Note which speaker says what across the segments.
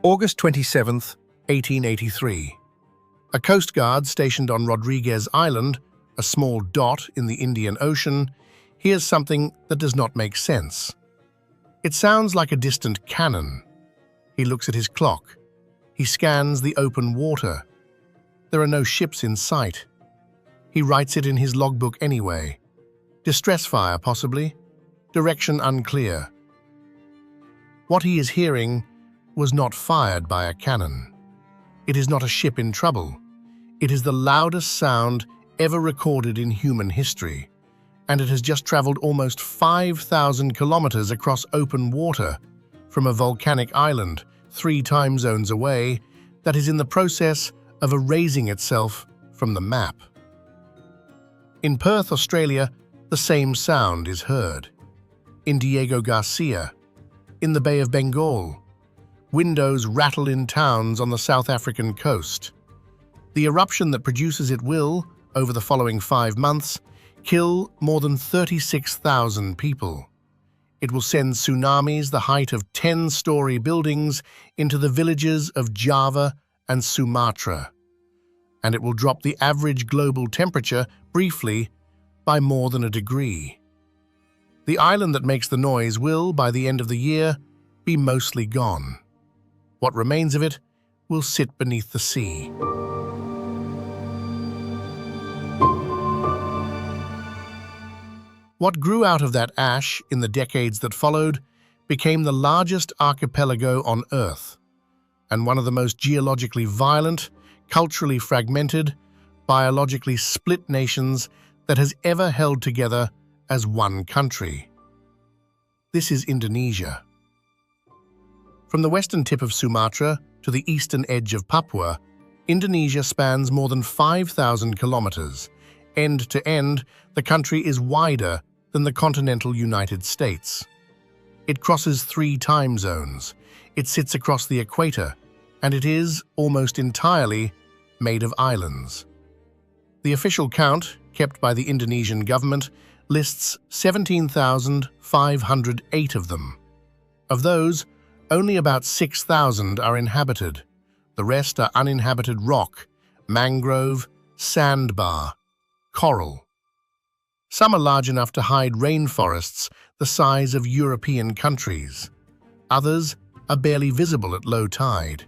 Speaker 1: August 27, 1883. A coast guard stationed on Rodriguez Island, a small dot in the Indian Ocean, hears something that does not make sense. It sounds like a distant cannon. He looks at his clock. He scans the open water. There are no ships in sight. He writes it in his logbook anyway. Distress fire, possibly. Direction unclear. What he is hearing was not fired by a cannon. It is not a ship in trouble. It is the loudest sound ever recorded in human history, and it has just traveled almost 5,000 kilometers across open water from a volcanic island 3 time zones away that is in the process of erasing itself from the map. In Perth, Australia, the same sound is heard. In Diego Garcia, in the Bay of Bengal, windows rattle in towns on the South African coast. The eruption that produces it will, over the following 5 months, kill more than 36,000 people. It will send tsunamis the height of 10-story buildings into the villages of Java and Sumatra, and it will drop the average global temperature briefly by more than a degree. The island that makes the noise will, by the end of the year, be mostly gone. What remains of it will sit beneath the sea. What grew out of that ash in the decades that followed became the largest archipelago on Earth, and one of the most geologically violent, culturally fragmented, biologically split nations that has ever held together as one country. This is Indonesia. From the western tip of Sumatra to the eastern edge of Papua, Indonesia spans more than 5,000 kilometers. End to end, the country is wider than the continental United States. It crosses 3 time zones, it sits across the equator, and it is, almost entirely, made of islands. The official count, kept by the Indonesian government, lists 17,508 of them. Of those, only about 6,000 are inhabited. The rest are uninhabited rock, mangrove, sandbar, coral. Some are large enough to hide rainforests the size of European countries. Others are barely visible at low tide.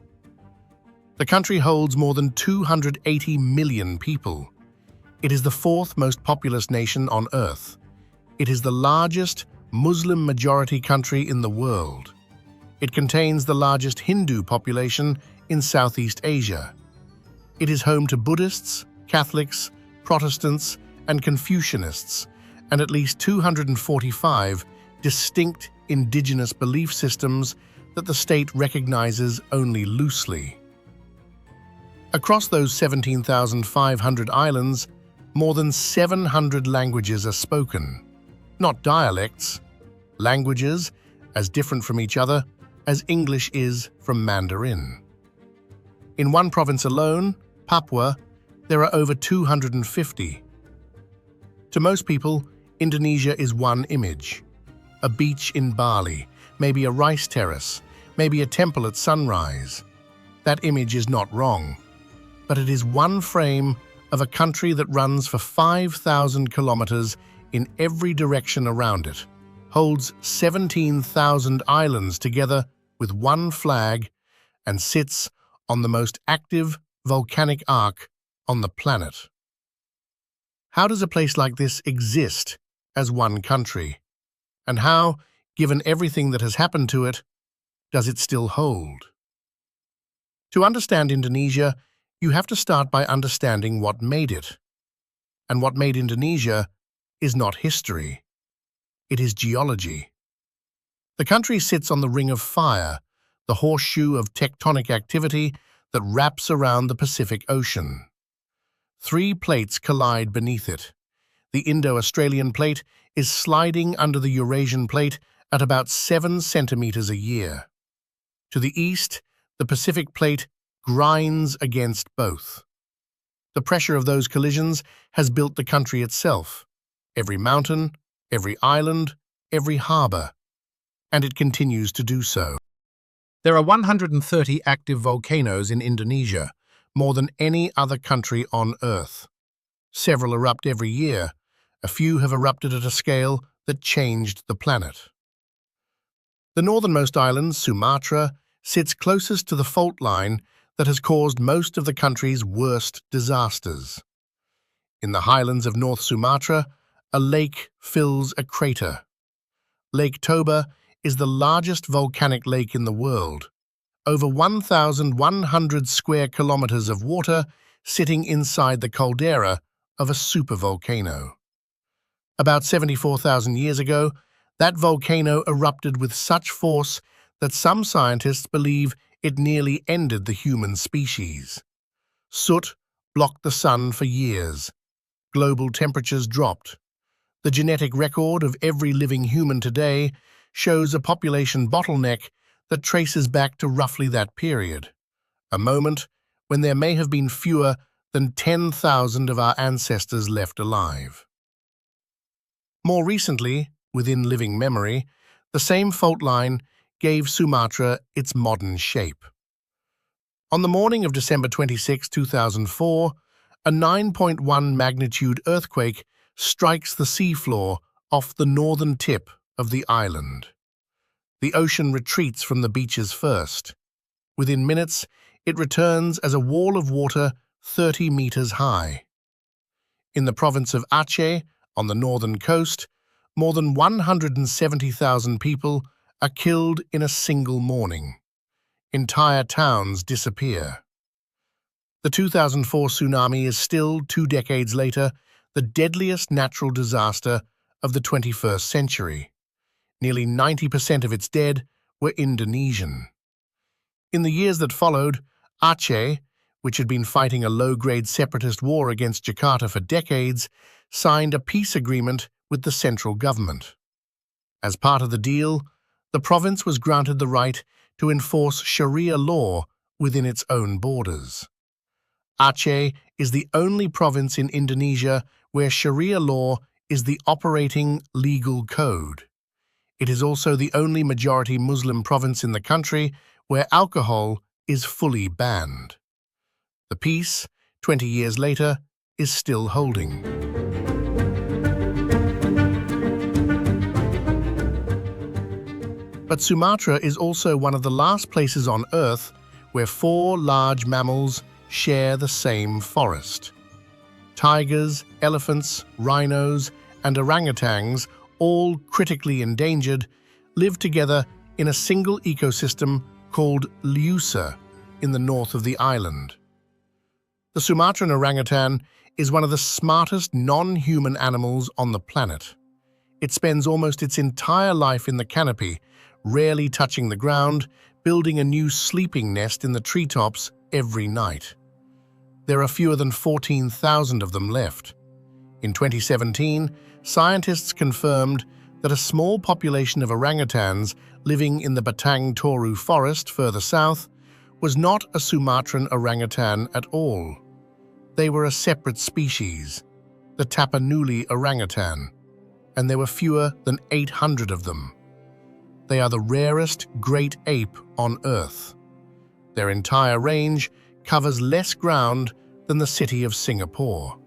Speaker 1: The country holds more than 280 million people. It is the 4th most populous nation on Earth. It is the largest Muslim-majority country in the world. It contains the largest Hindu population in Southeast Asia. It is home to Buddhists, Catholics, Protestants, and Confucianists, and at least 245 distinct indigenous belief systems that the state recognizes only loosely. Across those 17,500 islands, more than 700 languages are spoken. Not dialects, languages as different from each other as English is from Mandarin. In one province alone, Papua, there are over 250. To most people, Indonesia is one image. A beach in Bali, maybe a rice terrace, maybe a temple at sunrise. That image is not wrong, but it is one frame of a country that runs for 5,000 kilometers in every direction around it, holds 17,000 islands together with one flag, and sits on the most active volcanic arc on the planet. How does a place like this exist as one country? And how, given everything that has happened to it, does it still hold? To understand Indonesia, you have to start by understanding what made it. And what made Indonesia is not history. It is geology. The country sits on the Ring of Fire, the horseshoe of tectonic activity that wraps around the Pacific Ocean. 3 plates collide beneath it. The Indo-Australian plate is sliding under the Eurasian plate at about 7 centimeters a year. To the east, the Pacific plate grinds against both. The pressure of those collisions has built the country itself, every mountain, every island, every harbor, and it continues to do so. There are 130 active volcanoes in Indonesia, more than any other country on Earth. Several erupt every year. A few have erupted at a scale that changed the planet. The northernmost island, Sumatra, sits closest to the fault line that has caused most of the country's worst disasters. In the highlands of North Sumatra, a lake fills a crater. Lake Toba is the largest volcanic lake in the world. Over 1,100 square kilometers of water sitting inside the caldera of a supervolcano. About 74,000 years ago, that volcano erupted with such force that some scientists believe it nearly ended the human species. Soot blocked the sun for years. Global temperatures dropped. The genetic record of every living human today shows a population bottleneck that traces back to roughly that period, a moment when there may have been fewer than 10,000 of our ancestors left alive. More recently, within living memory, the same fault line gave Sumatra its modern shape. On the morning of December 26, 2004, a 9.1 magnitude earthquake strikes the seafloor off the northern tip of the island. The ocean retreats from the beaches first. Within minutes, it returns as a wall of water 30 meters high. In the province of Aceh, on the northern coast, more than 170,000 people are killed in a single morning. Entire towns disappear. The 2004 tsunami is still, 2 decades later, the deadliest natural disaster of the 21st century. Nearly 90% of its dead were Indonesian. In the years that followed, Aceh, which had been fighting a low-grade separatist war against Jakarta for decades, signed a peace agreement with the central government. As part of the deal, the province was granted the right to enforce Sharia law within its own borders. Aceh is the only province in Indonesia where Sharia law is the operating legal code. It is also the only majority Muslim province in the country where alcohol is fully banned. The peace, 20 years later, is still holding. But Sumatra is also one of the last places on Earth where 4 large mammals share the same forest. Tigers, elephants, rhinos, and orangutans, all critically endangered, live together in a single ecosystem called Leuser in the north of the island. The Sumatran orangutan is one of the smartest non-human animals on the planet. It spends almost its entire life in the canopy, rarely touching the ground, building a new sleeping nest in the treetops every night. There are fewer than 14,000 of them left. In 2017, scientists confirmed that a small population of orangutans living in the Batang Toru forest further south was not a Sumatran orangutan at all. They were a separate species, the Tapanuli orangutan, and there were fewer than 800 of them. They are the rarest great ape on Earth. Their entire range covers less ground than the city of Singapore.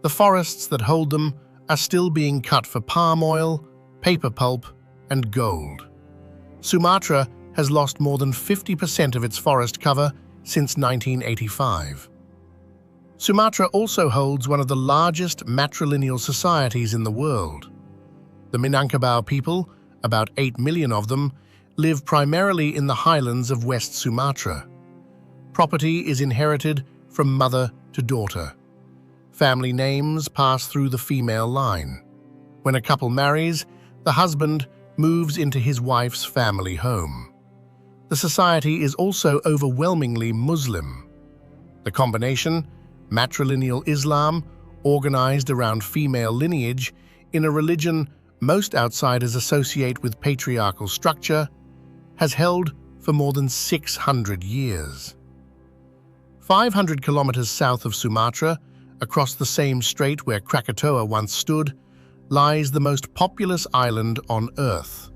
Speaker 1: The forests that hold them are still being cut for palm oil, paper pulp, and gold. Sumatra has lost more than 50% of its forest cover since 1985. Sumatra also holds one of the largest matrilineal societies in the world. The Minangkabau people, about 8 million of them, live primarily in the highlands of West Sumatra. Property is inherited from mother to daughter. Family names pass through the female line. When a couple marries, the husband moves into his wife's family home. The society is also overwhelmingly Muslim. The combination, matrilineal Islam, organized around female lineage, in a religion most outsiders associate with patriarchal structure, has held for more than 600 years. 500 kilometers south of Sumatra, across the same strait where Krakatoa once stood, lies the most populous island on Earth.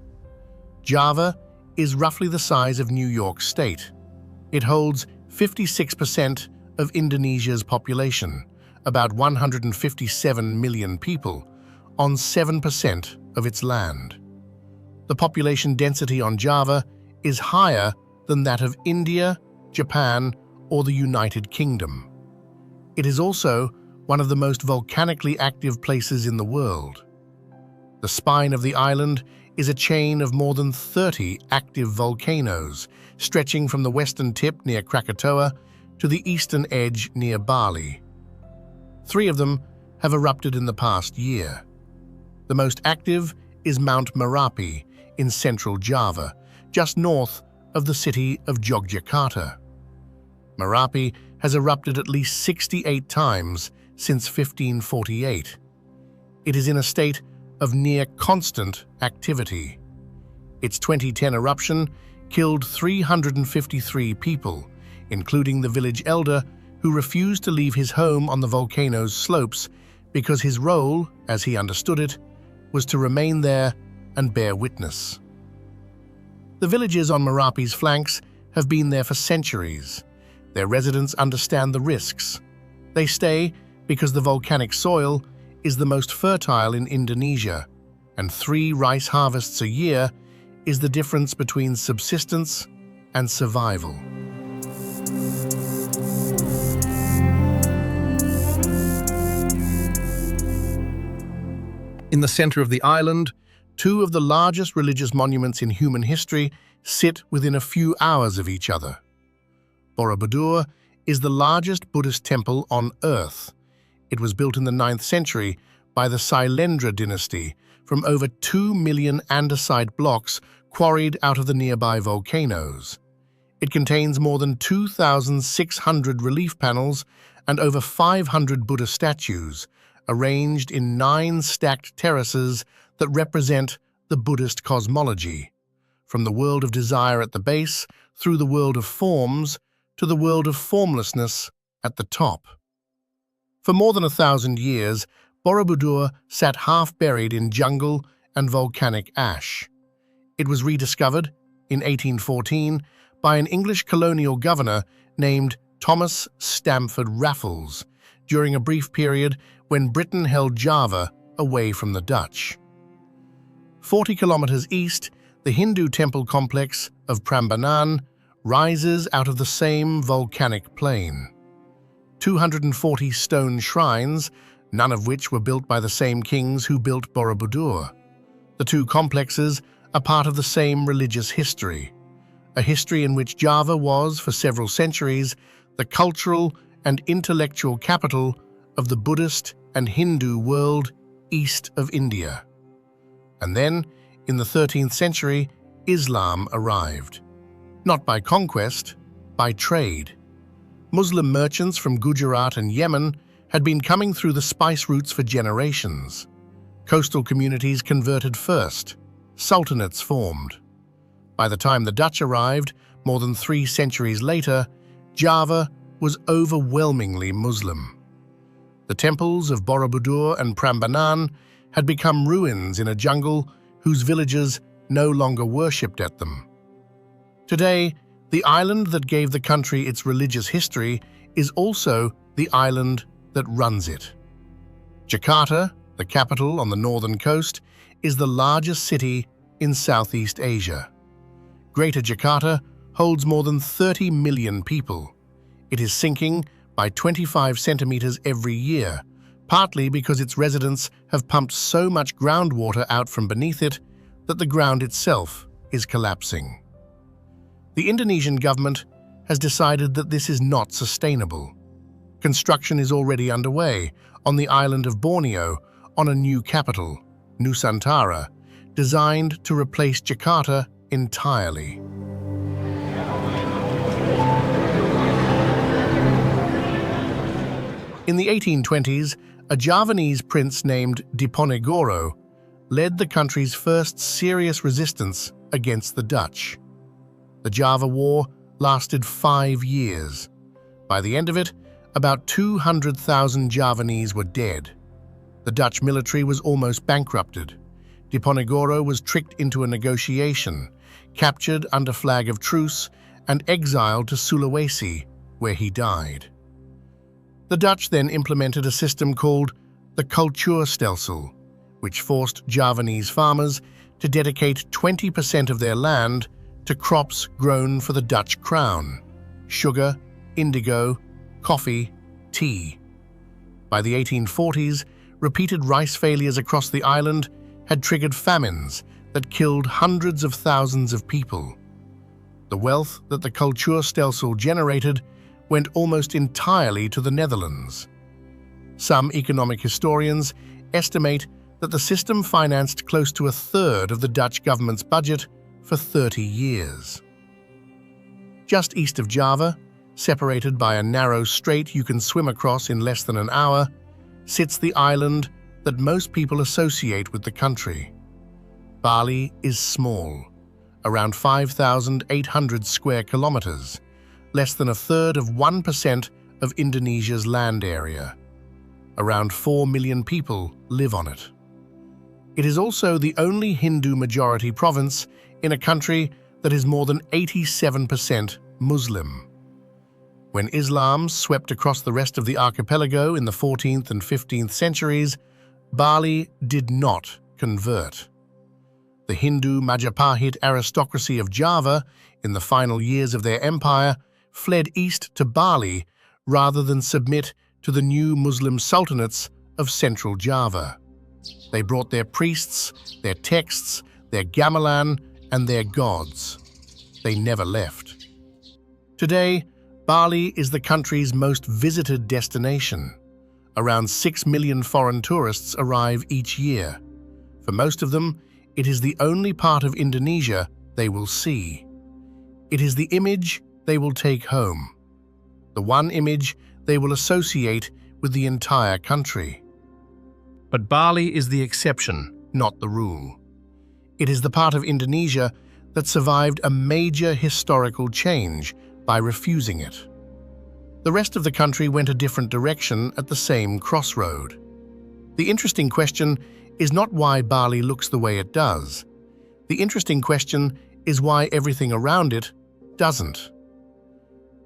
Speaker 1: Java is roughly the size of New York State. It holds 56% of Indonesia's population, about 157 million people, on 7% of its land. The population density on Java is higher than that of India, Japan, or the United Kingdom. It is also one of the most volcanically active places in the world. The spine of the island is a chain of more than 30 active volcanoes, stretching from the western tip near Krakatoa to the eastern edge near Bali. 3 of them have erupted in the past year. The most active is Mount Merapi in central Java, just north of the city of Yogyakarta. Merapi has erupted at least 68 times since 1548. It is in a state of near-constant activity. Its 2010 eruption killed 353 people, including the village elder who refused to leave his home on the volcano's slopes because his role, as he understood it, was to remain there and bear witness. The villages on Merapi's flanks have been there for centuries. Their residents understand the risks. They stay because the volcanic soil is the most fertile in Indonesia, and 3 rice harvests a year is the difference between subsistence and survival. In the center of the island, 2 of the largest religious monuments in human history sit within a few hours of each other. Borobudur is the largest Buddhist temple on Earth. It was built in the 9th century by the Sailendra dynasty from over 2 million andesite blocks quarried out of the nearby volcanoes. It contains more than 2,600 relief panels and over 500 Buddha statues, arranged in 9 stacked terraces that represent the Buddhist cosmology, from the world of desire at the base through the world of forms to the world of formlessness at the top. For more than 1,000 years, Borobudur sat half-buried in jungle and volcanic ash. It was rediscovered in 1814 by an English colonial governor named Thomas Stamford Raffles during a brief period when Britain held Java away from the Dutch. 40 kilometers east, the Hindu temple complex of Prambanan rises out of the same volcanic plain. 240 stone shrines, none of which were built by the same kings who built Borobudur. The 2 complexes are part of the same religious history, a history in which Java was, for several centuries, the cultural and intellectual capital of the Buddhist and Hindu world east of India. And then, in the 13th century, Islam arrived. Not by conquest, by trade. Muslim merchants from Gujarat and Yemen had been coming through the spice routes for generations. Coastal communities converted first. Sultanates formed. By the time the Dutch arrived, more than 3 centuries later, Java was overwhelmingly Muslim. The temples of Borobudur and Prambanan had become ruins in a jungle whose villagers no longer worshipped at them. Today, the island that gave the country its religious history is also the island that runs it. Jakarta, the capital on the northern coast, is the largest city in Southeast Asia. Greater Jakarta holds more than 30 million people. It is sinking by 25 centimeters every year, partly because its residents have pumped so much groundwater out from beneath it that the ground itself is collapsing. The Indonesian government has decided that this is not sustainable. Construction is already underway on the island of Borneo on a new capital, Nusantara, designed to replace Jakarta entirely. In the 1820s, a Javanese prince named Diponegoro led the country's first serious resistance against the Dutch. The Java War lasted 5 years. By the end of it, about 200,000 Javanese were dead. The Dutch military was almost bankrupted. Diponegoro was tricked into a negotiation, captured under flag of truce, and exiled to Sulawesi, where he died. The Dutch then implemented a system called the cultuurstelsel, which forced Javanese farmers to dedicate 20% of their land to crops grown for the Dutch crown: sugar, indigo, coffee, tea. By the 1840s, repeated rice failures across the island had triggered famines that killed hundreds of thousands of people. The wealth that the cultuurstelsel generated went almost entirely to the Netherlands. Some economic historians estimate that the system financed close to a third of the Dutch government's budget for 30 years. Just east of Java, separated by a narrow strait you can swim across in less than an hour, sits the island that most people associate with the country. Bali is small, around 5,800 square kilometers, less than a third of 1% of Indonesia's land area. Around 4 million people live on it. It is also the only Hindu-majority province in a country that is more than 87% Muslim. When Islam swept across the rest of the archipelago in the 14th and 15th centuries, Bali did not convert. The Hindu Majapahit aristocracy of Java, in the final years of their empire, fled east to Bali rather than submit to the new Muslim sultanates of central Java. They brought their priests, their texts, their gamelan, and their gods. They never left. Today, Bali is the country's most visited destination. Around 6 million foreign tourists arrive each year. For most of them, it is the only part of Indonesia they will see. It is the image they will take home, the one image they will associate with the entire country. But Bali is the exception, not the rule. It is the part of Indonesia that survived a major historical change by refusing it. The rest of the country went a different direction at the same crossroad. The interesting question is not why Bali looks the way it does. The interesting question is why everything around it doesn't.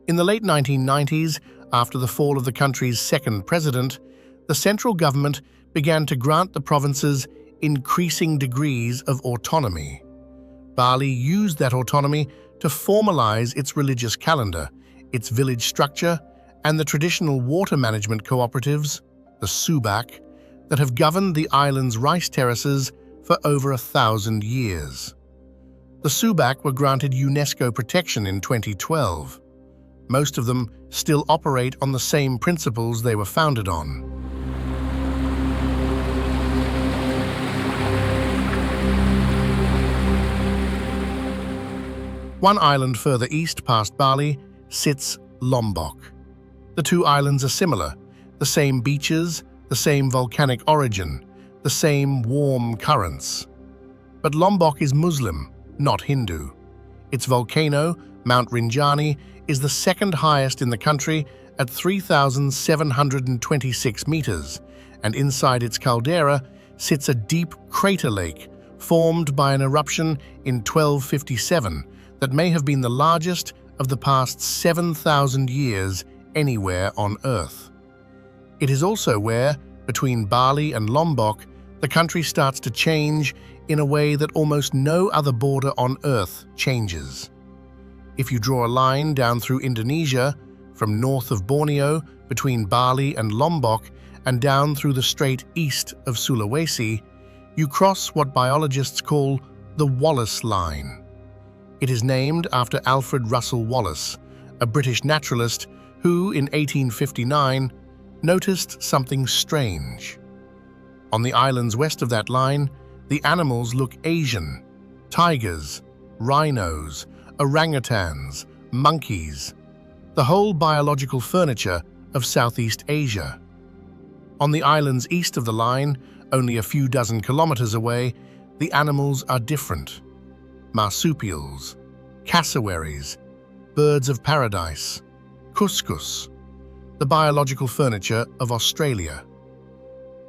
Speaker 1: In the late 1990s, after the fall of the country's second president, the central government began to grant the provinces increasing degrees of autonomy. Bali used that autonomy to formalize its religious calendar, its village structure, and the traditional water management cooperatives, the Subak, that have governed the island's rice terraces for over 1,000 years. The Subak were granted UNESCO protection in 2012. Most of them still operate on the same principles they were founded on. One island further east past Bali sits Lombok. The two islands are similar, the same beaches, the same volcanic origin, the same warm currents. But Lombok is Muslim, not Hindu. Its volcano, Mount Rinjani, is the second highest in the country at 3,726 meters, and inside its caldera sits a deep crater lake formed by an eruption in 1257 that may have been the largest of the past 7,000 years anywhere on Earth. It is also where, between Bali and Lombok, the country starts to change in a way that almost no other border on Earth changes. If you draw a line down through Indonesia, from north of Borneo, between Bali and Lombok, and down through the strait east of Sulawesi, you cross what biologists call the Wallace Line. It is named after Alfred Russel Wallace, a British naturalist who, in 1859, noticed something strange. On the islands west of that line, the animals look Asian: tigers, rhinos, orangutans, monkeys, the whole biological furniture of Southeast Asia. On the islands east of the line, only a few dozen kilometers away, the animals are different: marsupials, cassowaries, birds of paradise, cuscus, the biological furniture of Australia.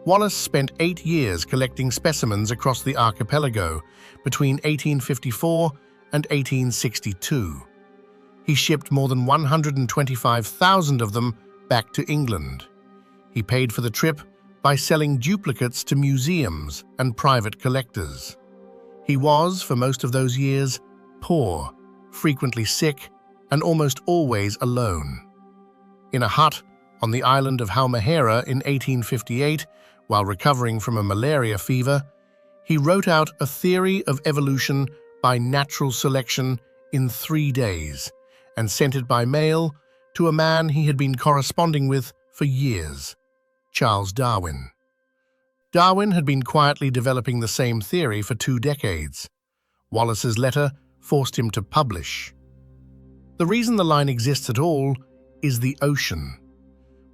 Speaker 1: Wallace spent 8 years collecting specimens across the archipelago between 1854 and 1862. He shipped more than 125,000 of them back to England. He paid for the trip by selling duplicates to museums and private collectors. He was, for most of those years, poor, frequently sick, and almost always alone. In a hut on the island of Halmahera in 1858, while recovering from a malaria fever, he wrote out a theory of evolution by natural selection in 3 days and sent it by mail to a man he had been corresponding with for years, Charles Darwin. Darwin had been quietly developing the same theory for 2 decades. Wallace's letter forced him to publish. The reason the line exists at all is the ocean.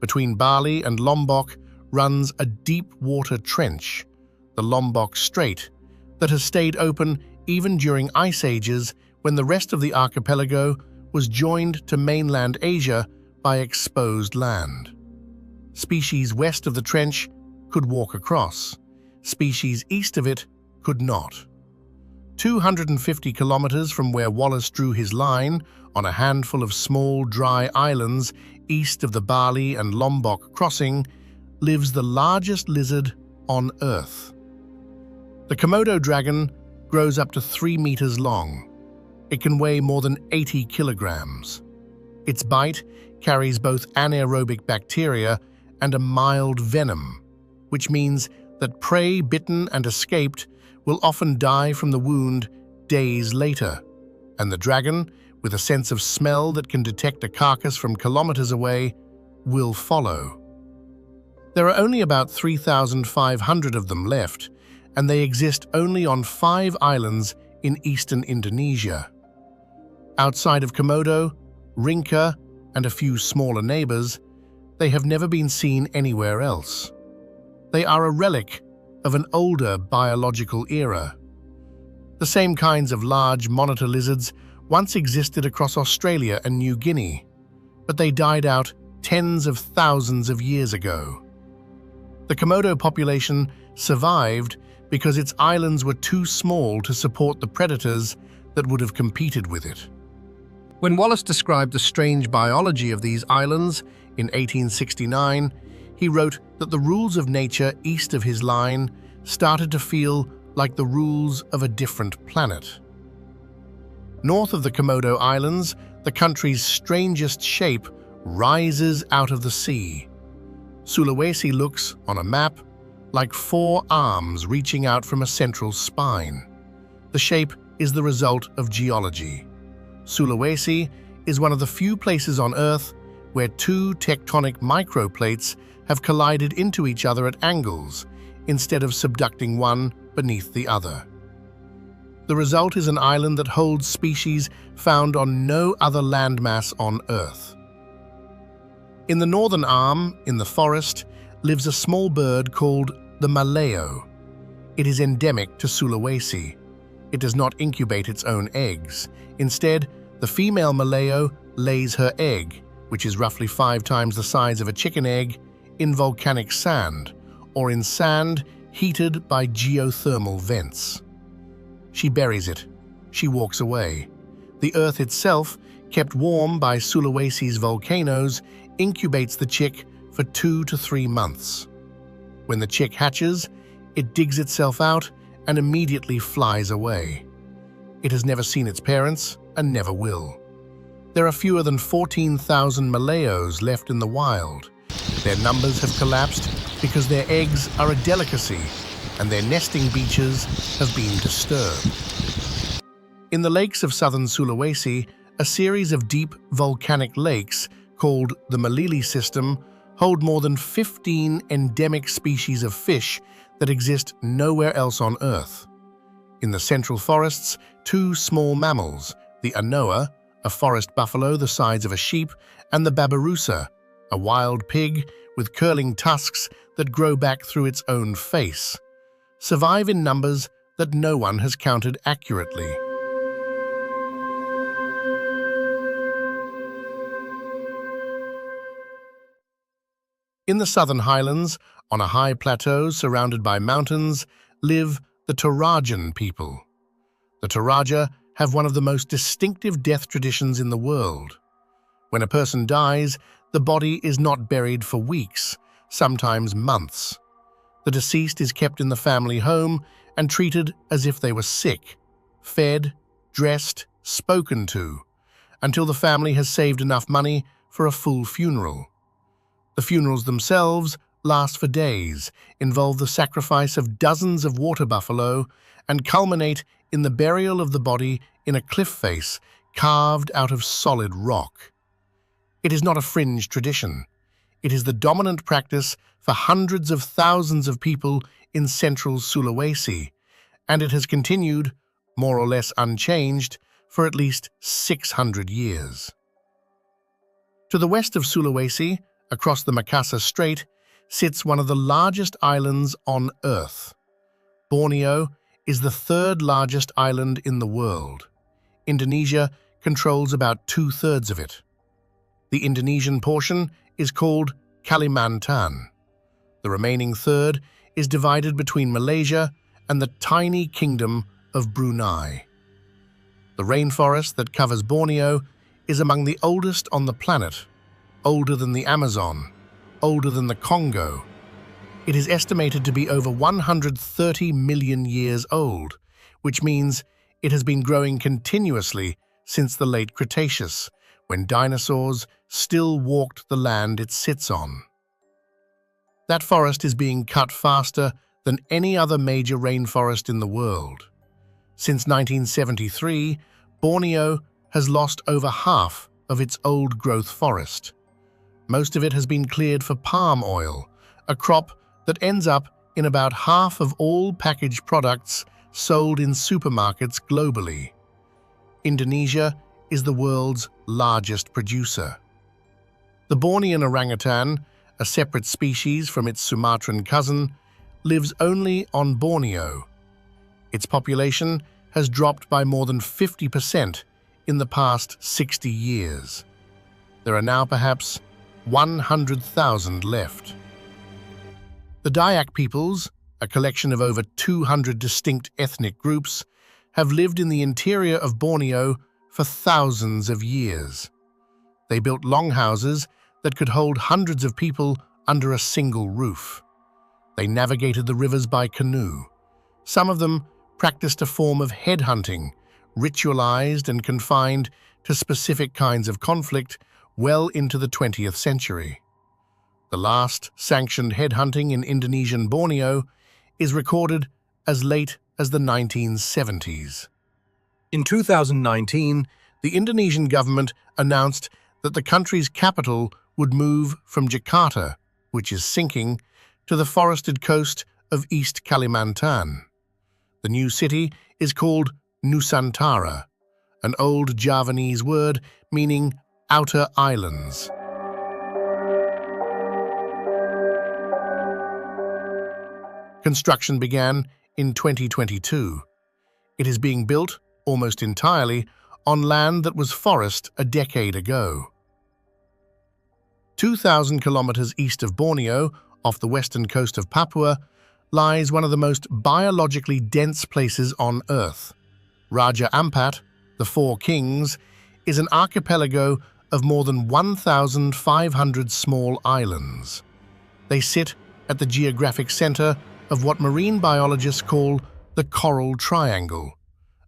Speaker 1: Between Bali and Lombok runs a deep-water trench, the Lombok Strait, that has stayed open even during ice ages when the rest of the archipelago was joined to mainland Asia by exposed land. Species west of the trench could walk across. Species east of it could not. 250 kilometers from where Wallace drew his line, on a handful of small, dry islands east of the Bali and Lombok crossing, lives the largest lizard on Earth. The Komodo dragon grows up to 3 meters long. It can weigh more than 80 kilograms. Its bite carries both anaerobic bacteria and a mild venom, which means that prey bitten and escaped will often die from the wound days later, and the dragon, with a sense of smell that can detect a carcass from kilometers away, will follow. There are only about 3,500 of them left, and they exist only on 5 islands in eastern Indonesia. Outside of Komodo, Rinca, and a few smaller neighbors, they have never been seen anywhere else. They are a relic of an older biological era. The same kinds of large monitor lizards once existed across Australia and New Guinea, but they died out tens of thousands of years ago. The Komodo population survived because its islands were too small to support the predators that would have competed with it. When Wallace described the strange biology of these islands in 1869, he wrote that the rules of nature east of his line started to feel like the rules of a different planet. North of the Komodo Islands, the country's strangest shape rises out of the sea. Sulawesi looks, on a map, like 4 arms reaching out from a central spine. The shape is the result of geology. Sulawesi is one of the few places on Earth where 2 tectonic microplates have collided into each other at angles, instead of subducting one beneath the other. The result is an island that holds species found on no other landmass on Earth. In the northern arm, in the forest, lives a small bird called the maleo. It is endemic to Sulawesi. It does not incubate its own eggs. Instead, the female maleo lays her egg, which is roughly 5 times the size of a chicken egg, in volcanic sand, or in sand heated by geothermal vents. She buries it. She walks away. The Earth itself, kept warm by Sulawesi's volcanoes, incubates the chick for 2 to 3 months. When the chick hatches, it digs itself out and immediately flies away. It has never seen its parents and never will. There are fewer than 14,000 Maleos left in the wild. Their numbers have collapsed because their eggs are a delicacy and their nesting beaches have been disturbed. In the lakes of southern Sulawesi, a series of deep volcanic lakes called the Malili System hold more than 15 endemic species of fish that exist nowhere else on Earth. In the central forests, 2 small mammals, the anoa, a forest buffalo the size of a sheep, and the babirusa, a wild pig with curling tusks that grow back through its own face, survive in numbers that no one has counted accurately. In the southern highlands, on a high plateau surrounded by mountains, live the Torajan people. The Toraja have one of the most distinctive death traditions in the world. When a person dies, the body is not buried for weeks, sometimes months. The deceased is kept in the family home and treated as if they were sick, fed, dressed, spoken to, until the family has saved enough money for a full funeral. The funerals themselves last for days, involve the sacrifice of dozens of water buffalo, and culminate in the burial of the body in a cliff face carved out of solid rock. It is not a fringe tradition. It is the dominant practice for hundreds of thousands of people in central Sulawesi, and it has continued, more or less unchanged, for at least 600 years. To the west of Sulawesi, across the Makassar Strait, sits one of the largest islands on Earth. Borneo is the third largest island in the world. Indonesia controls about 2/3 of it. The Indonesian portion is called Kalimantan. The remaining third is divided between Malaysia and the tiny kingdom of Brunei. The rainforest that covers Borneo is among the oldest on the planet, older than the Amazon, older than the Congo. It is estimated to be over 130 million years old, which means it has been growing continuously since the late Cretaceous, when dinosaurs still walked the land it sits on. That forest is being cut faster than any other major rainforest in the world. Since 1973, Borneo has lost over half of its old-growth forest. Most of it has been cleared for palm oil, a crop that ends up in about half of all packaged products sold in supermarkets globally. Indonesia is the world's largest producer. The Bornean orangutan, a separate species from its Sumatran cousin, lives only on Borneo. Its population has dropped by more than 50% in the past 60 years. There are now perhaps 100,000 left. The Dayak peoples, a collection of over 200 distinct ethnic groups, have lived in the interior of Borneo for thousands of years. They built longhouses that could hold hundreds of people under a single roof. They navigated the rivers by canoe. Some of them practiced a form of headhunting, ritualized and confined to specific kinds of conflict well into the 20th century. The last sanctioned headhunting in Indonesian Borneo is recorded as late as the 1970s. In 2019, the Indonesian government announced that the country's capital would move from Jakarta, which is sinking, to the forested coast of East Kalimantan. The new city is called Nusantara, an old Javanese word meaning outer islands. Construction began in 2022. It is being built almost entirely on land that was forest a decade ago. 2,000 kilometers east of Borneo, off the western coast of Papua, lies one of the most biologically dense places on Earth. Raja Ampat, the Four Kings, is an archipelago of more than 1,500 small islands. They sit at the geographic center of what marine biologists call the Coral Triangle,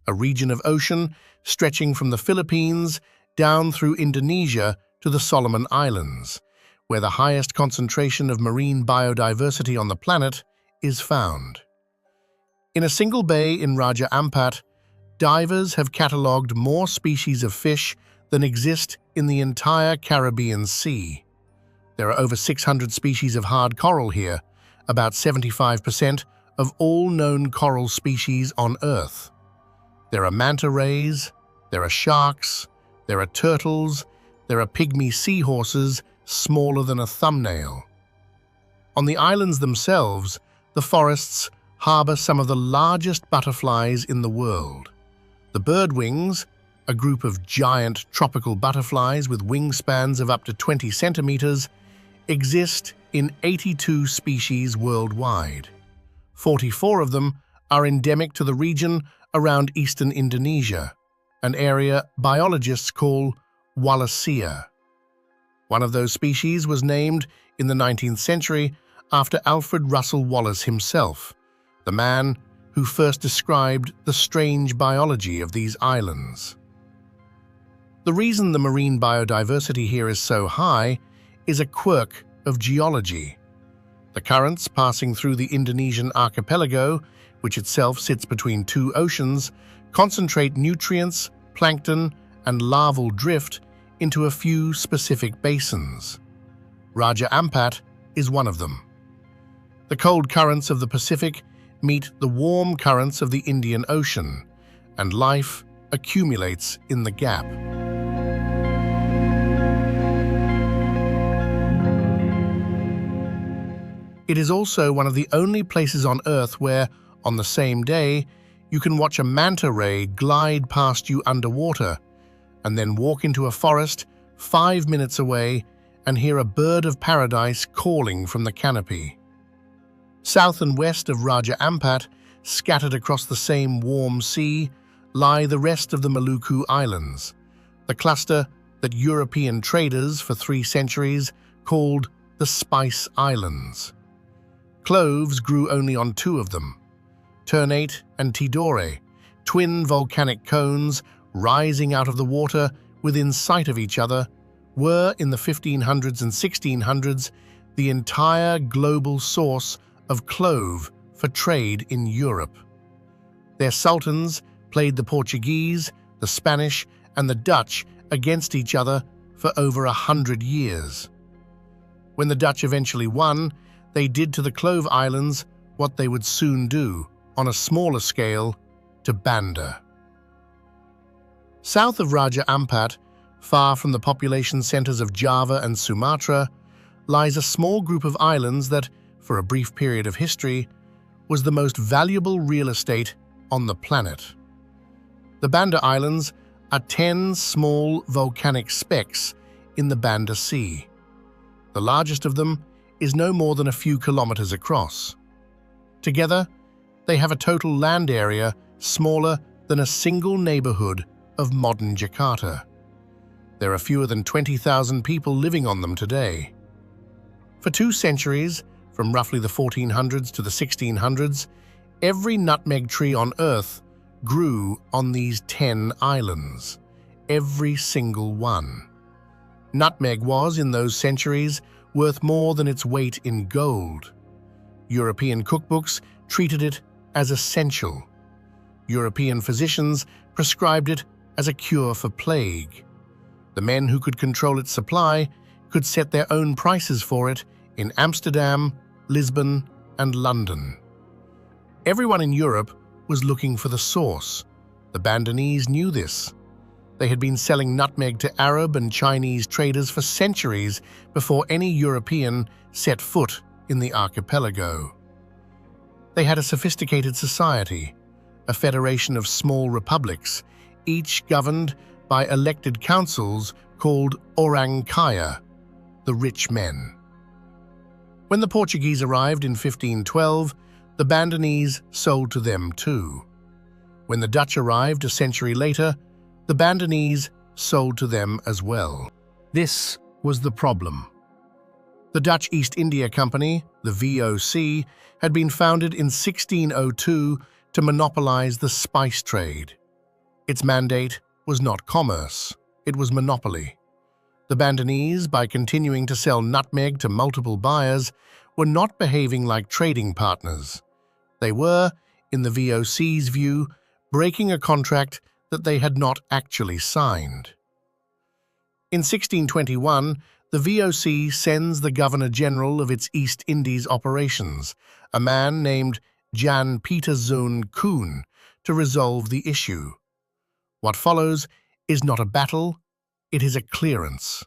Speaker 1: a region of ocean stretching from the Philippines down through Indonesia to the Solomon Islands, where the highest concentration of marine biodiversity on the planet is found. In a single bay in Raja Ampat, divers have catalogued more species of fish than exist in the entire Caribbean Sea. There are over 600 species of hard coral here, about 75% of all known coral species on Earth. There are manta rays, there are sharks, there are turtles, there are pygmy seahorses smaller than a thumbnail. On the islands themselves, the forests harbor some of the largest butterflies in the world. The birdwings, a group of giant tropical butterflies with wingspans of up to 20 centimeters, exist in 82 species worldwide. 44 of them are endemic to the region around eastern Indonesia, an area biologists call Wallacea. One of those species was named in the 19th century after Alfred Russel Wallace himself, the man who first described the strange biology of these islands. The reason the marine biodiversity here is so high is a quirk of geology. The currents passing through the Indonesian archipelago, which itself sits between two oceans, concentrate nutrients, plankton, and larval drift into a few specific basins. Raja Ampat is one of them. The cold currents of the Pacific meet the warm currents of the Indian Ocean, and life accumulates in the gap. It is also one of the only places on Earth where, on the same day, you can watch a manta ray glide past you underwater and then walk into a forest 5 minutes away and hear a bird of paradise calling from the canopy. South and west of Raja Ampat, scattered across the same warm sea, lie the rest of the Maluku Islands, the cluster that European traders for 3 centuries called the Spice Islands. Cloves grew only on 2 of them, Ternate and Tidore, twin volcanic cones rising out of the water within sight of each other, were in the 1500s and 1600s the entire global source of clove for trade in Europe. Their sultans played the Portuguese, the Spanish, and the Dutch against each other for over 100 years. When the Dutch eventually won, they did to the Clove Islands what they would soon do, on a smaller scale, to Banda. South of Raja Ampat, far from the population centers of Java and Sumatra, lies a small group of islands that, for a brief period of history, was the most valuable real estate on the planet. The Banda Islands are 10 small volcanic specks in the Banda Sea. The largest of them is no more than a few kilometers across. Together, they have a total land area smaller than a single neighborhood of modern Jakarta. There are fewer than 20,000 people living on them today. For 2 centuries, from roughly the 1400s to the 1600s, every nutmeg tree on Earth grew on these 10 islands, every single one. Nutmeg was, in those centuries, worth more than its weight in gold. European cookbooks treated it as essential. European physicians prescribed it as a cure for plague. The men who could control its supply could set their own prices for it in Amsterdam, Lisbon, and London. Everyone in Europe was looking for the source. The Bandanese knew this. They had been selling nutmeg to Arab and Chinese traders for centuries before any European set foot in the archipelago. They had a sophisticated society, a federation of small republics, each governed by elected councils called orang kaya, the rich men. When the Portuguese arrived in 1512, the Bandanese sold to them too. When the Dutch arrived a century later, the Bandanese sold to them as well. This was the problem. The Dutch East India Company, the VOC, had been founded in 1602 to monopolize the spice trade. Its mandate was not commerce, it was monopoly. The Bandanese, by continuing to sell nutmeg to multiple buyers, were not behaving like trading partners. They were, in the VOC's view, breaking a contract that they had not actually signed. In 1621, the VOC sends the Governor-General of its East Indies operations, a man named Jan Pieter Zoon Koen, to resolve the issue. What follows is not a battle, it is a clearance.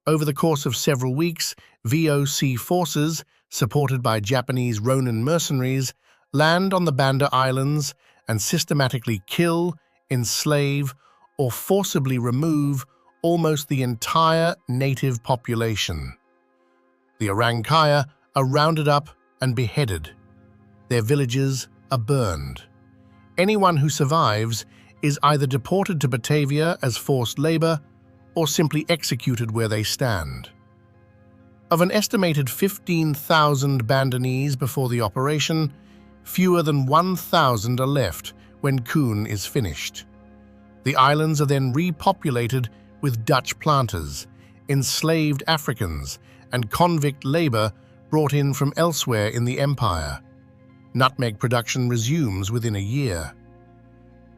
Speaker 1: Over the course of several weeks, VOC forces, supported by Japanese Ronin mercenaries, land on the Banda Islands and systematically kill, enslave, or forcibly remove almost the entire native population. The Orangkaya are rounded up and beheaded. Their villages are burned. Anyone who survives is either deported to Batavia as forced labor or simply executed where they stand. Of an estimated 15,000 Bandanese before the operation, fewer than 1,000 are left when Kuhn is finished. The islands are then repopulated with Dutch planters, enslaved Africans, and convict labor brought in from elsewhere in the empire. Nutmeg production resumes within a year.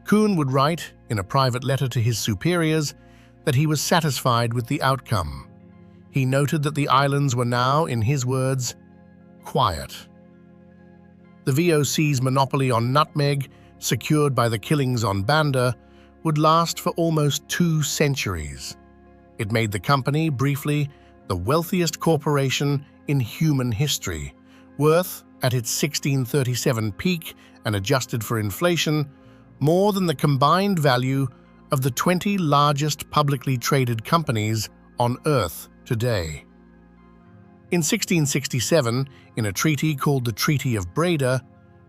Speaker 1: Kuhn would write, in a private letter to his superiors, that he was satisfied with the outcome. He noted that the islands were now, in his words, quiet. The VOC's monopoly on nutmeg, secured by the killings on Banda, would last for almost 2 centuries. It made the company, briefly, the wealthiest corporation in human history, worth, at its 1637 peak and adjusted for inflation, more than the combined value of the 20 largest publicly traded companies on Earth today. In 1667, in a treaty called the Treaty of Breda,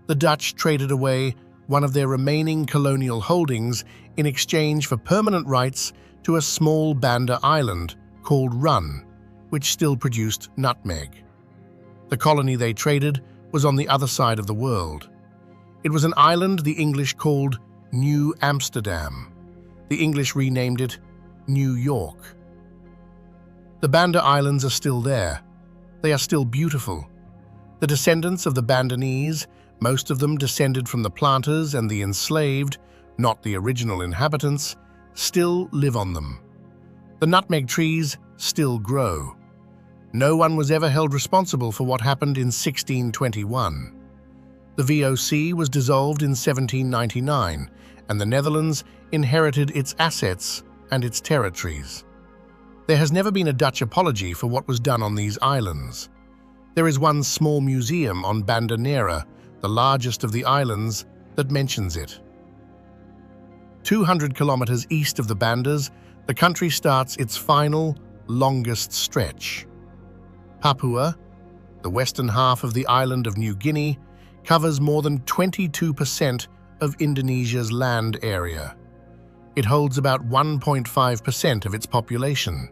Speaker 1: the Dutch traded away one of their remaining colonial holdings in exchange for permanent rights to a small Banda island called Run, which still produced nutmeg. The colony they traded was on the other side of the world. It was an island the English called New Amsterdam. The English renamed it New York. The Banda Islands are still there. They are still beautiful. The descendants of the Bandanese, most of them descended from the planters and the enslaved, not the original inhabitants, still live on them. The nutmeg trees still grow. No one was ever held responsible for what happened in 1621. The VOC was dissolved in 1799, and the Netherlands inherited its assets and its territories. There has never been a Dutch apology for what was done on these islands. There is one small museum on Banda Neira, the largest of the islands, that mentions it. 200 kilometers east of the Bandas, the country starts its final, longest stretch. Papua, the western half of the island of New Guinea, covers more than 22% of Indonesia's land area. It holds about 1.5% of its population.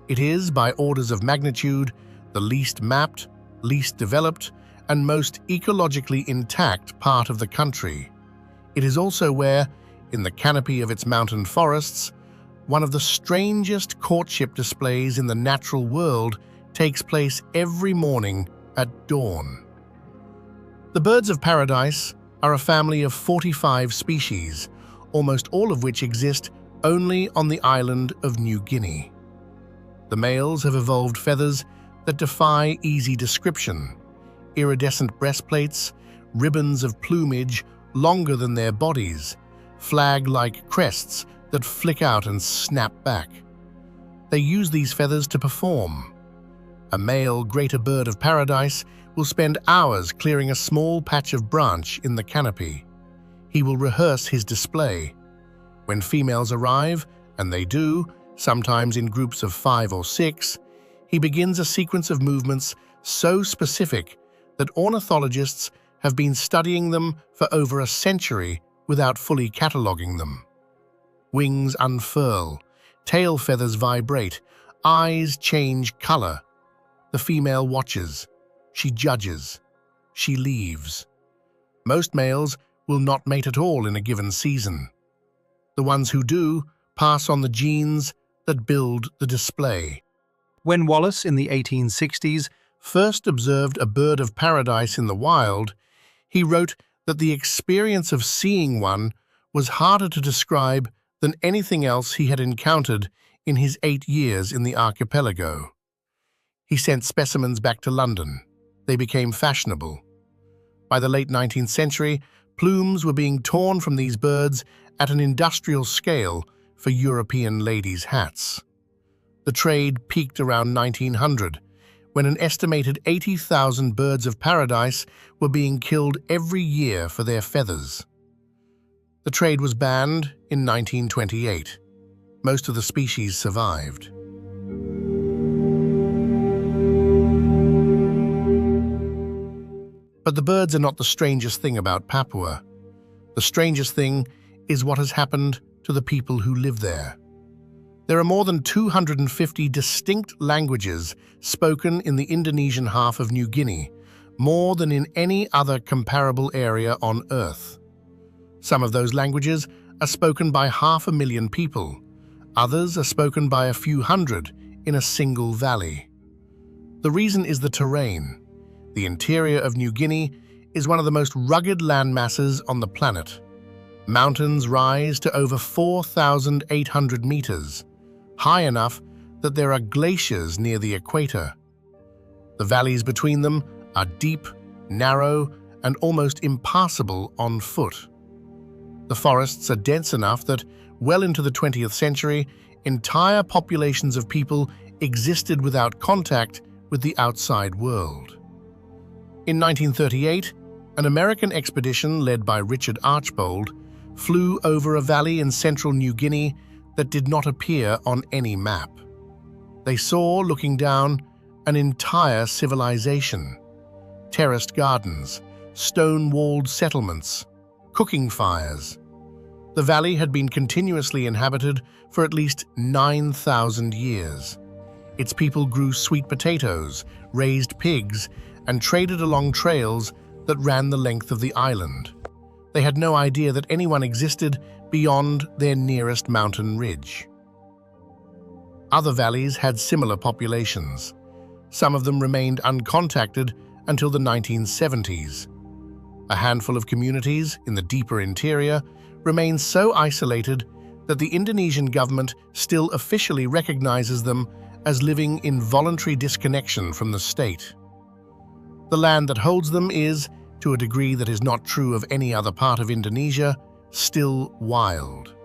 Speaker 1: It is, by orders of magnitude, the least mapped, least developed, and most ecologically intact part of the country. It is also where, in the canopy of its mountain forests, one of the strangest courtship displays in the natural world takes place every morning at dawn. The birds of paradise are a family of 45 species, almost all of which exist only on the island of New Guinea. The males have evolved feathers that defy easy description: iridescent breastplates, ribbons of plumage longer than their bodies, flag-like crests that flick out and snap back. They use these feathers to perform. A male greater bird of paradise will spend hours clearing a small patch of branch in the canopy. He will rehearse his display. When females arrive, and they do, sometimes in groups of 5 or 6, he begins a sequence of movements so specific that ornithologists have been studying them for over a century without fully cataloging them. Wings unfurl, tail feathers vibrate, eyes change color. The female watches, she judges, she leaves. Most males will not mate at all in a given season. The ones who do pass on the genes that build the display. When Wallace, in the 1860s, first observed a bird of paradise in the wild, he wrote that the experience of seeing one was harder to describe than anything else he had encountered in his 8 years in the archipelago. He sent specimens back to London. They became fashionable. By the late 19th century, plumes were being torn from these birds at an industrial scale for European ladies' hats. The trade peaked around 1900, when an estimated 80,000 birds of paradise were being killed every year for their feathers. The trade was banned in 1928. Most of the species survived. But the birds are not the strangest thing about Papua. The strangest thing is what has happened to the people who live there. There are more than 250 distinct languages spoken in the Indonesian half of New Guinea, more than in any other comparable area on Earth. Some of those languages are spoken by 500,000 people. Others are spoken by a few hundred in a single valley. The reason is the terrain. The interior of New Guinea is one of the most rugged landmasses on the planet. Mountains rise to over 4,800 meters, high enough that there are glaciers near the equator. The valleys between them are deep, narrow, and almost impassable on foot. The forests are dense enough that, well into the 20th century, entire populations of people existed without contact with the outside world. In 1938, an American expedition led by Richard Archbold flew over a valley in central New Guinea that did not appear on any map. They saw, looking down, an entire civilization. Terraced gardens, stone-walled settlements, cooking fires. The valley had been continuously inhabited for at least 9,000 years. Its people grew sweet potatoes, raised pigs, and traded along trails that ran the length of the island. They had no idea that anyone existed beyond their nearest mountain ridge. Other valleys had similar populations. Some of them remained uncontacted until the 1970s. A handful of communities in the deeper interior remain so isolated that the Indonesian government still officially recognizes them as living in voluntary disconnection from the state. The land that holds them is, to a degree that is not true of any other part of Indonesia, still wild.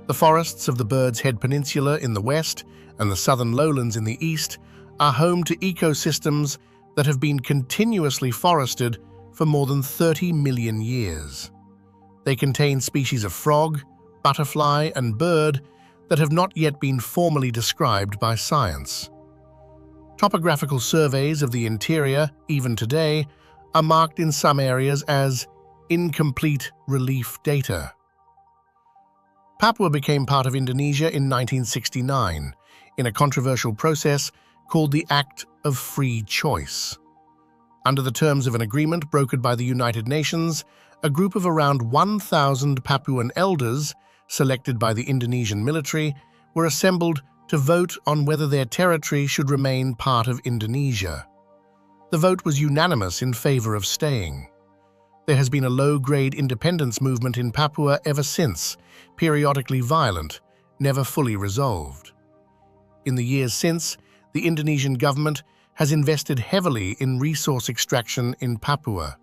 Speaker 1: The forests of the Bird's Head Peninsula in the west and the southern lowlands in the east are home to ecosystems that have been continuously forested for more than 30 million years. They contain species of frog, butterfly, and bird that have not yet been formally described by science. Topographical surveys of the interior, even today, are marked in some areas as incomplete relief data. Papua became part of Indonesia in 1969 in a controversial process called the Act of Free Choice. Under the terms of an agreement brokered by the United Nations, a group of around 1,000 Papuan elders, selected by the Indonesian military, were assembled to vote on whether their territory should remain part of Indonesia. The vote was unanimous in favor of staying. There has been a low-grade independence movement in Papua ever since, periodically violent, never fully resolved. In the years since, the Indonesian government has invested heavily in resource extraction in Papua.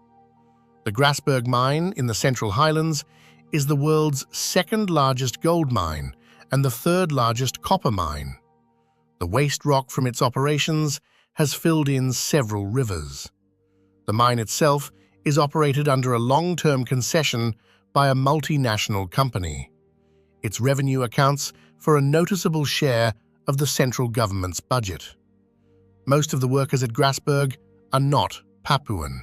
Speaker 1: The Grasberg mine in the Central Highlands is the world's second-largest gold mine and the third-largest copper mine. The waste rock from its operations has filled in several rivers. The mine itself is operated under a long-term concession by a multinational company. Its revenue accounts for a noticeable share of the central government's budget. Most of the workers at Grasberg are not Papuan.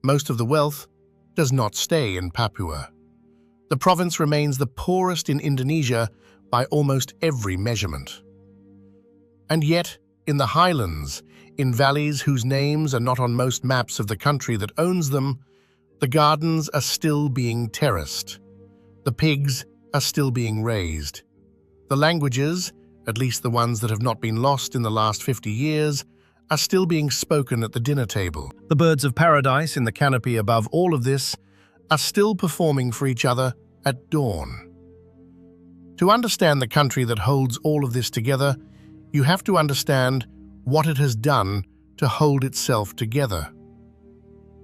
Speaker 1: Most of the wealth does not stay in Papua. The province remains the poorest in Indonesia by almost every measurement. And yet, in the highlands, in valleys whose names are not on most maps of the country that owns them, the gardens are still being terraced. The pigs are still being raised. The languages, at least the ones that have not been lost in the last 50 years, are still being spoken at the dinner table. The birds of paradise in the canopy above all of this are still performing for each other at dawn. To understand the country that holds all of this together, you have to understand what it has done to hold itself together.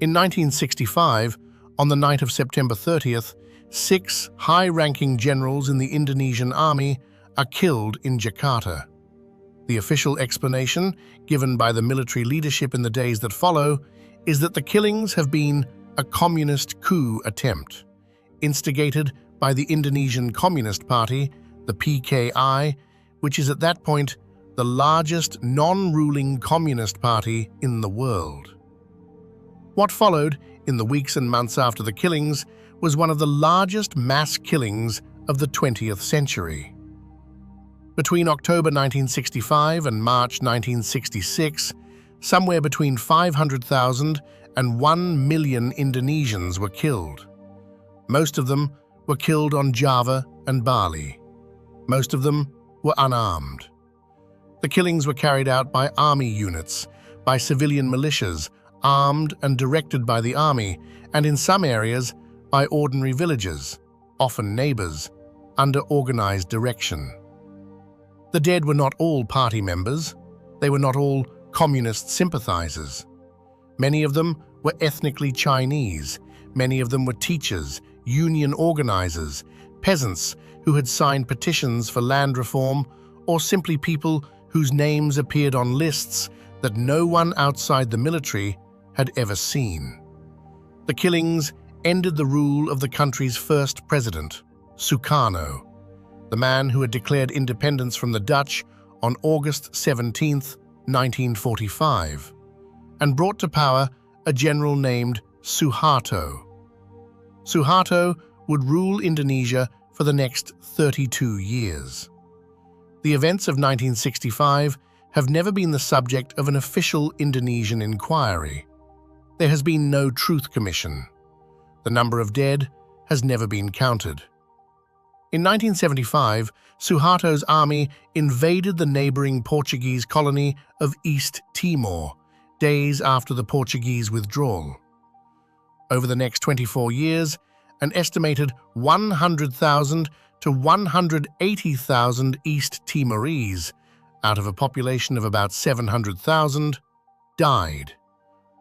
Speaker 1: In 1965, on the night of September 30th, 6 high-ranking generals in the Indonesian army are killed in Jakarta. The official explanation given by the military leadership in the days that follow is that the killings have been a communist coup attempt, instigated by the Indonesian Communist Party, the PKI, which is at that point the largest non-ruling communist party in the world. What followed, in the weeks and months after the killings, was one of the largest mass killings of the 20th century. Between October 1965 and March 1966, somewhere between 500,000 and 1 million Indonesians were killed. Most of them were killed on Java and Bali. Most of them were unarmed. The killings were carried out by army units, by civilian militias, armed and directed by the army, and in some areas, by ordinary villagers, often neighbors, under organized direction. The dead were not all party members. They were not all communist sympathizers. Many of them were ethnically Chinese. Many of them were teachers, union organizers, peasants who had signed petitions for land reform, or simply people whose names appeared on lists that no one outside the military had ever seen. The killings ended the rule of the country's first president, Sukarno, the man who had declared independence from the Dutch on August 17, 1945, and brought to power a general named Suharto. Suharto would rule Indonesia for the next 32 years. The events of 1965 have never been the subject of an official Indonesian inquiry. There has been no truth commission. The number of dead has never been counted. In 1975, Suharto's army invaded the neighboring Portuguese colony of East Timor, days after the Portuguese withdrawal. Over the next 24 years, an estimated 100,000 to 180,000 East Timorese, out of a population of about 700,000, died,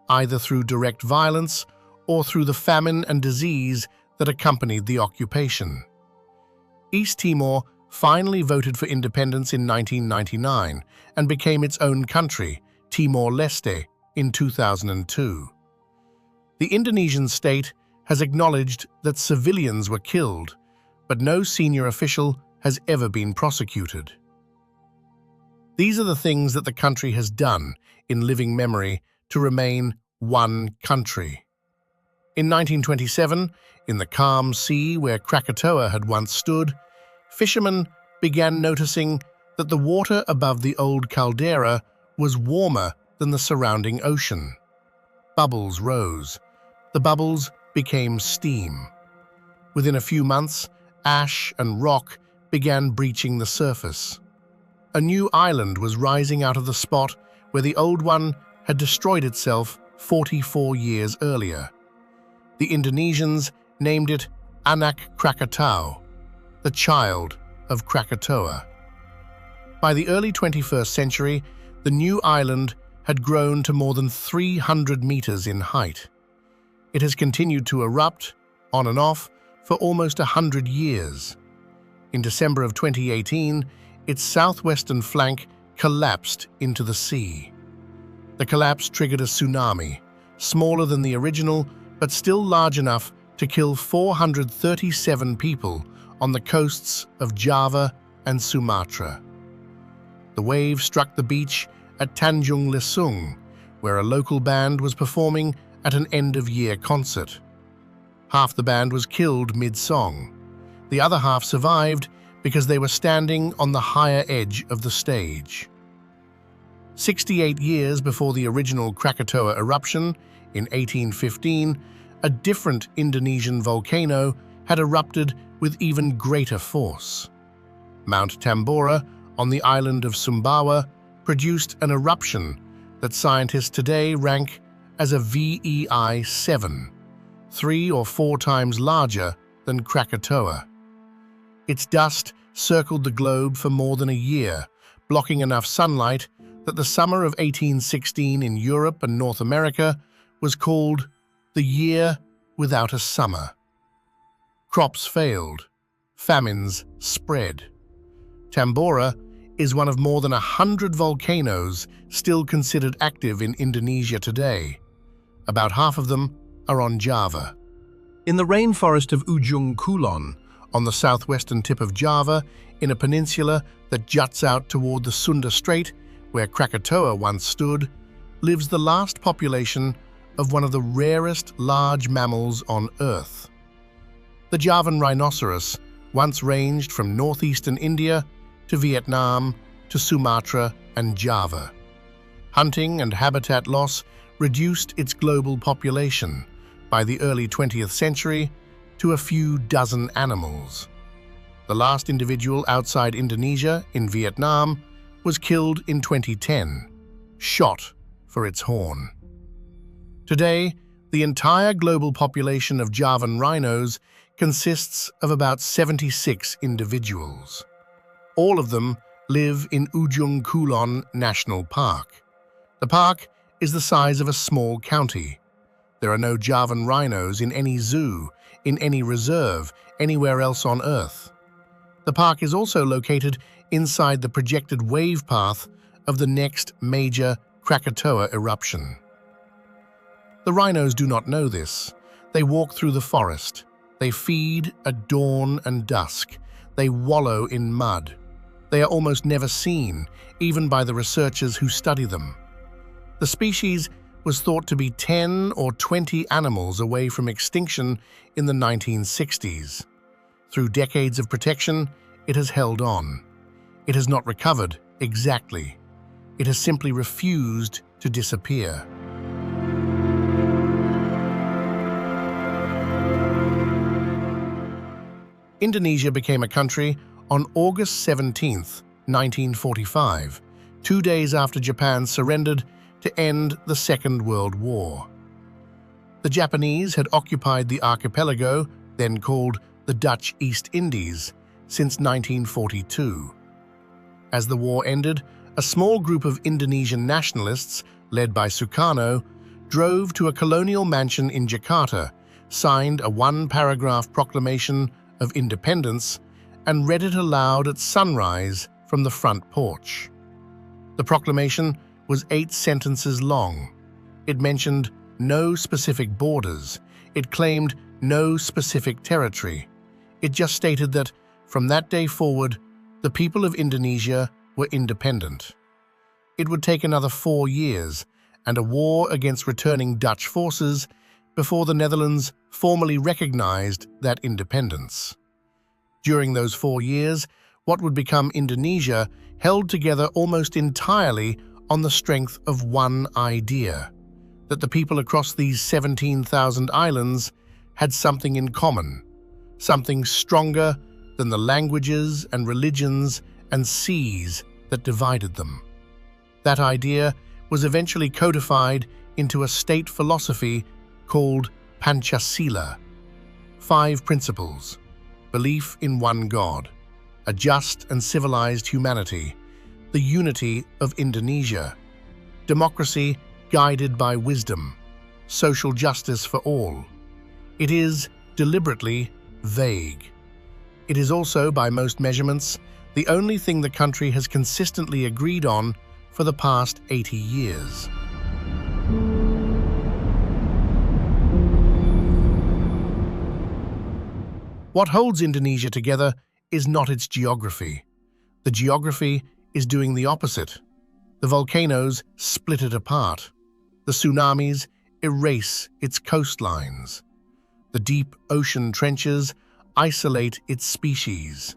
Speaker 1: either through direct violence or through the famine and disease that accompanied the occupation. East Timor finally voted for independence in 1999 and became its own country, Timor-Leste, in 2002. The Indonesian state has acknowledged that civilians were killed, but no senior official has ever been prosecuted. These are the things that the country has done in living memory to remain one country. In 1927, in the calm sea where Krakatoa had once stood, fishermen began noticing that the water above the old caldera was warmer than the surrounding ocean. Bubbles rose. The bubbles became steam. Within a few months, ash and rock began breaching the surface. A new island was rising out of the spot where the old one had destroyed itself 44 years earlier. The Indonesians named it Anak Krakatau, the child of Krakatoa. By the early 21st century, the new island had grown to more than 300 meters in height. It has continued to erupt, on and off, for almost 100 years. In December of 2018, its southwestern flank collapsed into the sea. The collapse triggered a tsunami, smaller than the original, but still large enough to kill 437 people on the coasts of Java and Sumatra. The wave struck the beach at Tanjung Lesung, where a local band was performing at an end-of-year concert. Half the band was killed mid-song. The other half survived because they were standing on the higher edge of the stage. 68 years before the original Krakatoa eruption, in 1815, a different Indonesian volcano had erupted with even greater force. Mount Tambora, on the island of Sumbawa, produced an eruption that scientists today rank as a VEI 7, 3 or 4 times larger than Krakatoa. Its dust circled the globe for more than a year, blocking enough sunlight that the summer of 1816 in Europe and North America was called the year without a summer. Crops failed. Famines spread. Tambora is one of more than 100 volcanoes still considered active in Indonesia today. About half of them are on Java. In the rainforest of Ujung Kulon, on the southwestern tip of Java, in a peninsula that juts out toward the Sunda Strait, where Krakatoa once stood, lives the last population of one of the rarest large mammals on Earth. The Javan rhinoceros once ranged from northeastern India to Vietnam to Sumatra and Java. Hunting and habitat loss reduced its global population by the early 20th century to a few dozen animals. The last individual outside Indonesia, in Vietnam, was killed in 2010, shot for its horn. Today, the entire global population of Javan rhinos consists of about 76 individuals. All of them live in Ujung Kulon National Park. The park is the size of a small county. There are no Javan rhinos in any zoo, in any reserve, anywhere else on Earth. The park is also located inside the projected wave path of the next major Krakatoa eruption. The rhinos do not know this. They walk through the forest. They feed at dawn and dusk. They wallow in mud. They are almost never seen, even by the researchers who study them. The species was thought to be 10 or 20 animals away from extinction in the 1960s. Through decades of protection, it has held on. It has not recovered exactly. It has simply refused to disappear. Indonesia became a country on August 17, 1945, 2 days after Japan surrendered to end the Second World War. The Japanese had occupied the archipelago, then called the Dutch East Indies, since 1942. As the war ended, a small group of Indonesian nationalists, led by Sukarno, drove to a colonial mansion in Jakarta, signed a one-paragraph proclamation of independence, and read it aloud at sunrise from the front porch. The proclamation was 8 sentences long. It mentioned no specific borders. It claimed no specific territory. It just stated that, from that day forward, the people of Indonesia were independent. It would take another 4 years and a war against returning Dutch forces before the Netherlands formally recognized that independence. During those 4 years, what would become Indonesia held together almost entirely on the strength of one idea, that the people across these 17,000 islands had something in common, something stronger than the languages and religions and seas that divided them. That idea was eventually codified into a state philosophy called Pancasila. 5 principles: belief in one God, a just and civilized humanity, the unity of Indonesia, democracy guided by wisdom, social justice for all. It is deliberately vague. It is also, by most measurements, the only thing the country has consistently agreed on for the past 80 years. What holds Indonesia together is not its geography. The geography is doing the opposite. The volcanoes split it apart. The tsunamis erase its coastlines. The deep ocean trenches isolate its species.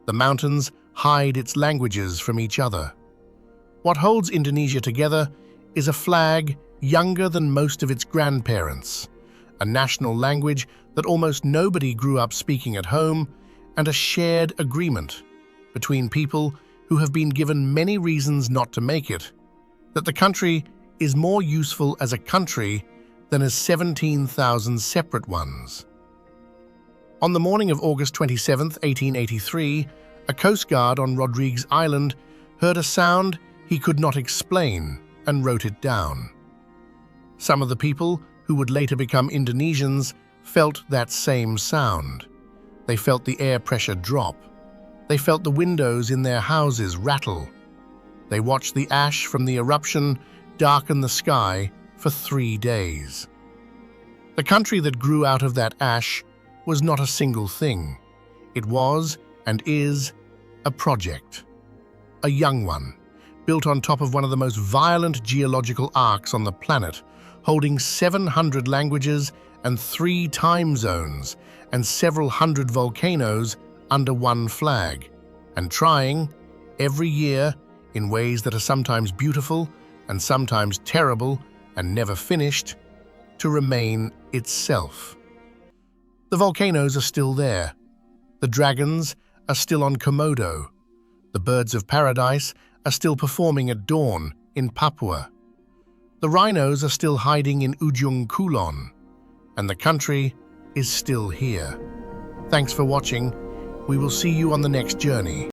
Speaker 1: The mountains hide its languages from each other. What holds Indonesia together is a flag younger than most of its grandparents, a national language that almost nobody grew up speaking at home, and a shared agreement between people who have been given many reasons not to make it, that the country is more useful as a country than as 17,000 separate ones. On the morning of August 27, 1883, a coast guard on Rodrigues Island heard a sound he could not explain and wrote it down. Some of the people who would later become Indonesians felt that same sound. They felt the air pressure drop. They felt the windows in their houses rattle. They watched the ash from the eruption darken the sky for 3 days. The country that grew out of that ash was not a single thing. It was, and is, a project. A young one, built on top of one of the most violent geological arcs on the planet, holding 700 languages and 3 time zones, and several hundred volcanoes under one flag, and trying, every year, in ways that are sometimes beautiful and sometimes terrible and never finished, to remain itself. The volcanoes are still there. The dragons are still on Komodo. The birds of paradise are still performing at dawn in Papua. The rhinos are still hiding in Ujung Kulon, and the country is still here. Thanks for watching. We will see you on the next journey.